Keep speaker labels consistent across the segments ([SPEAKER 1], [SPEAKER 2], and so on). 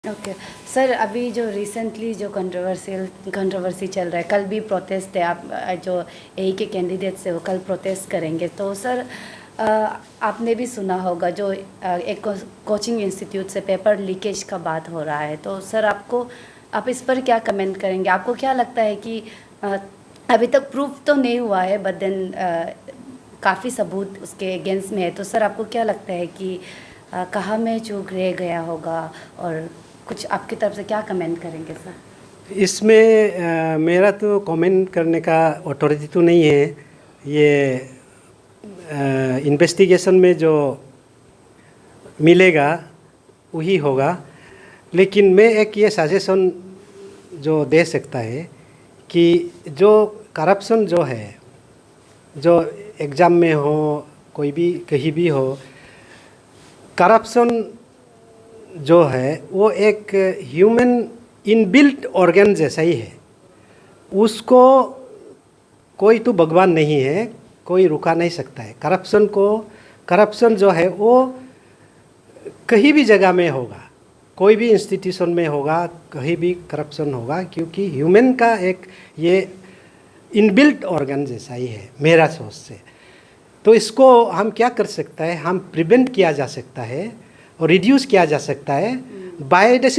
[SPEAKER 1] Okay sir, अभी जो recently जो कंट्रोवर्सी चल रहा है, कल भी प्रोटेस्ट है, आप जो ए के कैंडिडेट्स है वो कल प्रोटेस्ट करेंगे, तो सर आपने भी सुना होगा जो एक कोचिंग इंस्टीट्यूट से पेपर लीकेज का बात हो रहा है, तो सर आप इस पर क्या कमेंट करेंगे? आपको क्या लगता है कि अभी तक प्रूफ तो नहीं हुआ है, बट देन काफ़ी सबूत उसके अगेंस्ट में है, तो सर आपको क्या लगता है कि कहाँ में चूक रह गया होगा, और कुछ आपकी तरफ से क्या कमेंट करेंगे सर?
[SPEAKER 2] इसमें मेरा तो कमेंट करने का अथॉरिटी तो नहीं है। ये इन्वेस्टिगेशन में जो मिलेगा वही होगा, लेकिन मैं एक ये सजेशन जो दे सकता है कि जो करप्शन जो है, जो एग्ज़ाम में हो, कोई भी कहीं भी हो, करप्शन जो है वो एक ह्यूमन इनबिल्ट ऑर्गन जैसा ही है। उसको कोई तो भगवान नहीं है, कोई रुका नहीं सकता है करप्शन जो है वो कहीं भी जगह में होगा, कोई भी इंस्टीट्यूशन में होगा, कहीं भी करप्शन होगा, क्योंकि ह्यूमन का एक ये इनबिल्ट ऑर्गन जैसा ही है मेरा सोच से। तो इसको हम क्या कर सकता है, हम प्रिवेंट किया जा सकता है और रिड्यूस किया जा सकता है by the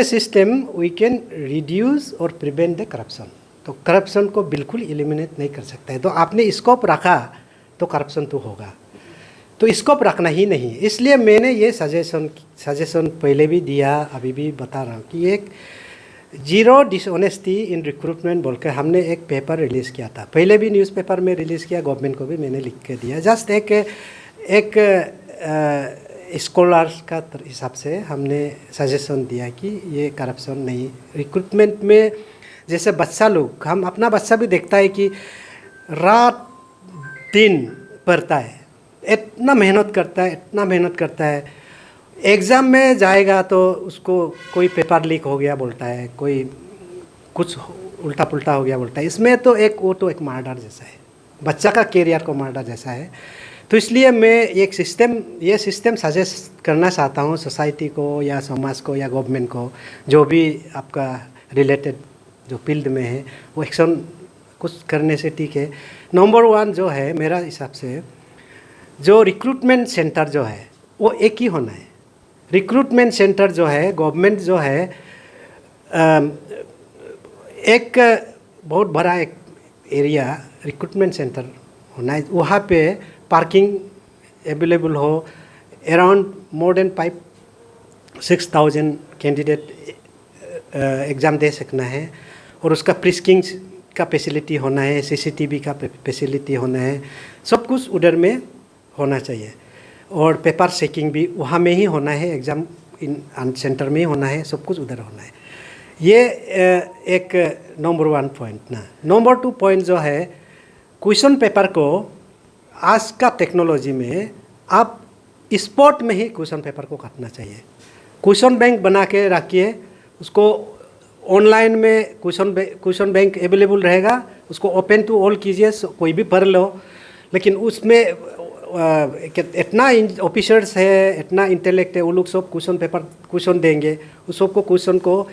[SPEAKER 2] system we can reduce और प्रिवेंट द करप्शन। तो करप्शन को बिल्कुल एलिमिनेट नहीं कर सकता है। तो आपने स्कोप रखा तो करप्शन तो होगा, तो स्कोप रखना ही नहीं। इसलिए मैंने ये सजेशन पहले भी दिया, अभी भी बता रहा हूँ कि एक जीरो डिसऑनेस्टी इन रिक्रूटमेंट बोल के हमने एक पेपर रिलीज़ किया था। पहले भी न्यूज़पेपर में रिलीज़ किया, गवर्नमेंट को भी मैंने लिख के दिया। जस्ट एक स्कॉलर्स का हिसाब से हमने सजेशन दिया कि ये करप्शन नहीं, रिक्रूटमेंट में जैसे बच्चा लोग, हम अपना बच्चा भी देखता है कि रात दिन पढ़ता है, इतना मेहनत करता है, एग्ज़ाम में जाएगा तो उसको कोई पेपर लीक हो गया बोलता है, कोई कुछ उल्टा पुल्टा हो गया बोलता है। इसमें तो वो तो एक मर्डर जैसा है, बच्चा का कैरियर को मर्डर जैसा है। तो इसलिए मैं ये सिस्टम सजेस्ट करना चाहता हूँ सोसाइटी को या समाज को या गवर्नमेंट को, जो भी आपका रिलेटेड जो फील्ड में है वो एक्शन कुछ करने से ठीक है। नंबर 1 जो है मेरा हिसाब से, जो रिक्रूटमेंट सेंटर जो है वो एक ही होना है। रिक्रूटमेंट सेंटर जो है, गवर्नमेंट जो है एक बहुत बड़ा एक एरिया रिक्रूटमेंट सेंटर होना है, वहाँ पे पार्किंग अवेलेबल हो। Around more than 5,000-6,000 candidate exam दे सकना है, और उसका प्रिस्किंग का फैसिलिटी होना है, सीसीटीवी का फैसिलिटी होना है, सब कुछ उधर में होना चाहिए। और पेपर चेकिंग भी वहाँ में ही होना है, एग्ज़ाम इन सेंटर में ही होना है, सब कुछ उधर होना है। ये एक नंबर 1 पॉइंट ना। नंबर 2 पॉइंट जो है, क्वेश्चन पेपर को आज का टेक्नोलॉजी में आप स्पॉट में ही क्वेश्चन पेपर को काटना चाहिए। क्वेश्चन बैंक बना के रखिए, उसको ऑनलाइन में क्वेश्चन बैंक अवेलेबल रहेगा, उसको ओपन टू ऑल कीजिए, कोई भी पढ़ लो। लेकिन उसमें इतना ऑफिसर्स है, इतना इंटेलेक्ट है, वो लोग सब क्वेश्चन देंगे। उस सबको क्वेश्चन को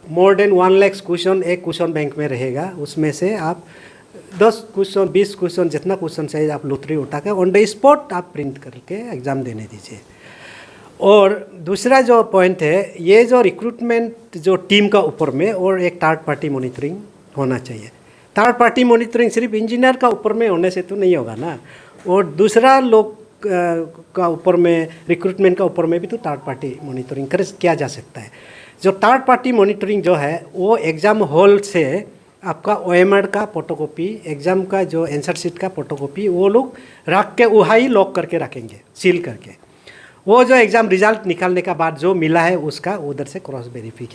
[SPEAKER 2] मोर देन 1 लाख क्वेश्चन एक क्वेश्चन बैंक में रहेगा, उसमें से आप 10 क्वेश्चन 20 क्वेश्चन जितना क्वेश्चन चाहिए आप लॉटरी उठा के ऑन द स्पॉट आप प्रिंट करके एग्ज़ाम देने दीजिए। और दूसरा जो पॉइंट है, ये जो रिक्रूटमेंट जो टीम का ऊपर में और एक थर्ड पार्टी मॉनिटरिंग होना चाहिए। थर्ड पार्टी मॉनिटरिंग सिर्फ इंजीनियर का ऊपर में होने से तो नहीं होगा ना, और दूसरा लोग का ऊपर में, रिक्रूटमेंट का ऊपर में भी तो थर्ड पार्टी मॉनिटरिंग किया जा सकता है। जो थर्ड पार्टी मॉनिटरिंग जो है वो एग्ज़ाम हॉल से आपका OMR का फोटोकॉपी, एग्ज़ाम का जो आंसर शीट का फोटोकॉपी वो लोग रख के वहाँ ही लॉक करके रखेंगे, सील करके। वो जो एग्ज़ाम रिजल्ट निकालने का बाद जो मिला है उसका उधर से क्रॉस वेरीफाई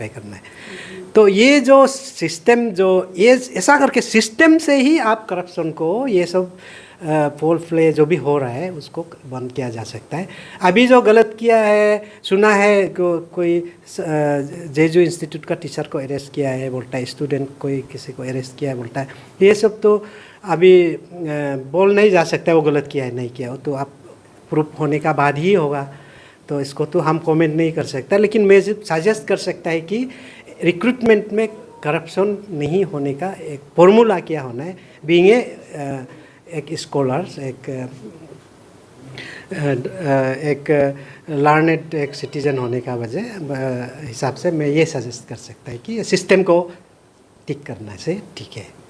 [SPEAKER 2] करना है। तो ये जो सिस्टम, जो ये ऐसा करके सिस्टम से ही आप करप्शन को, ये सब पोल प्ले जो भी हो रहा है उसको बंद किया जा सकता है। अभी जो गलत किया है, सुना है कोई जेजू इंस्टीट्यूट का टीचर को अरेस्ट किया है बोलता है, स्टूडेंट कोई किसी को अरेस्ट किया है बोलता है, ये सब तो अभी बोल नहीं जा सकता वो गलत किया है नहीं किया, वो तो आप प्रूफ होने का बाद ही होगा। तो इसको तो हम कमेंट नहीं कर सकता, लेकिन मैं सजेस्ट कर सकता है कि रिक्रूटमेंट में करप्शन नहीं होने का एक फॉर्मूला क्या होना है। बीइंग एक स्कॉलर, एक लर्नेड एक सिटीजन होने का वजह हिसाब से मैं ये सजेस्ट कर सकता है कि सिस्टम को ठीक करना से ठीक है।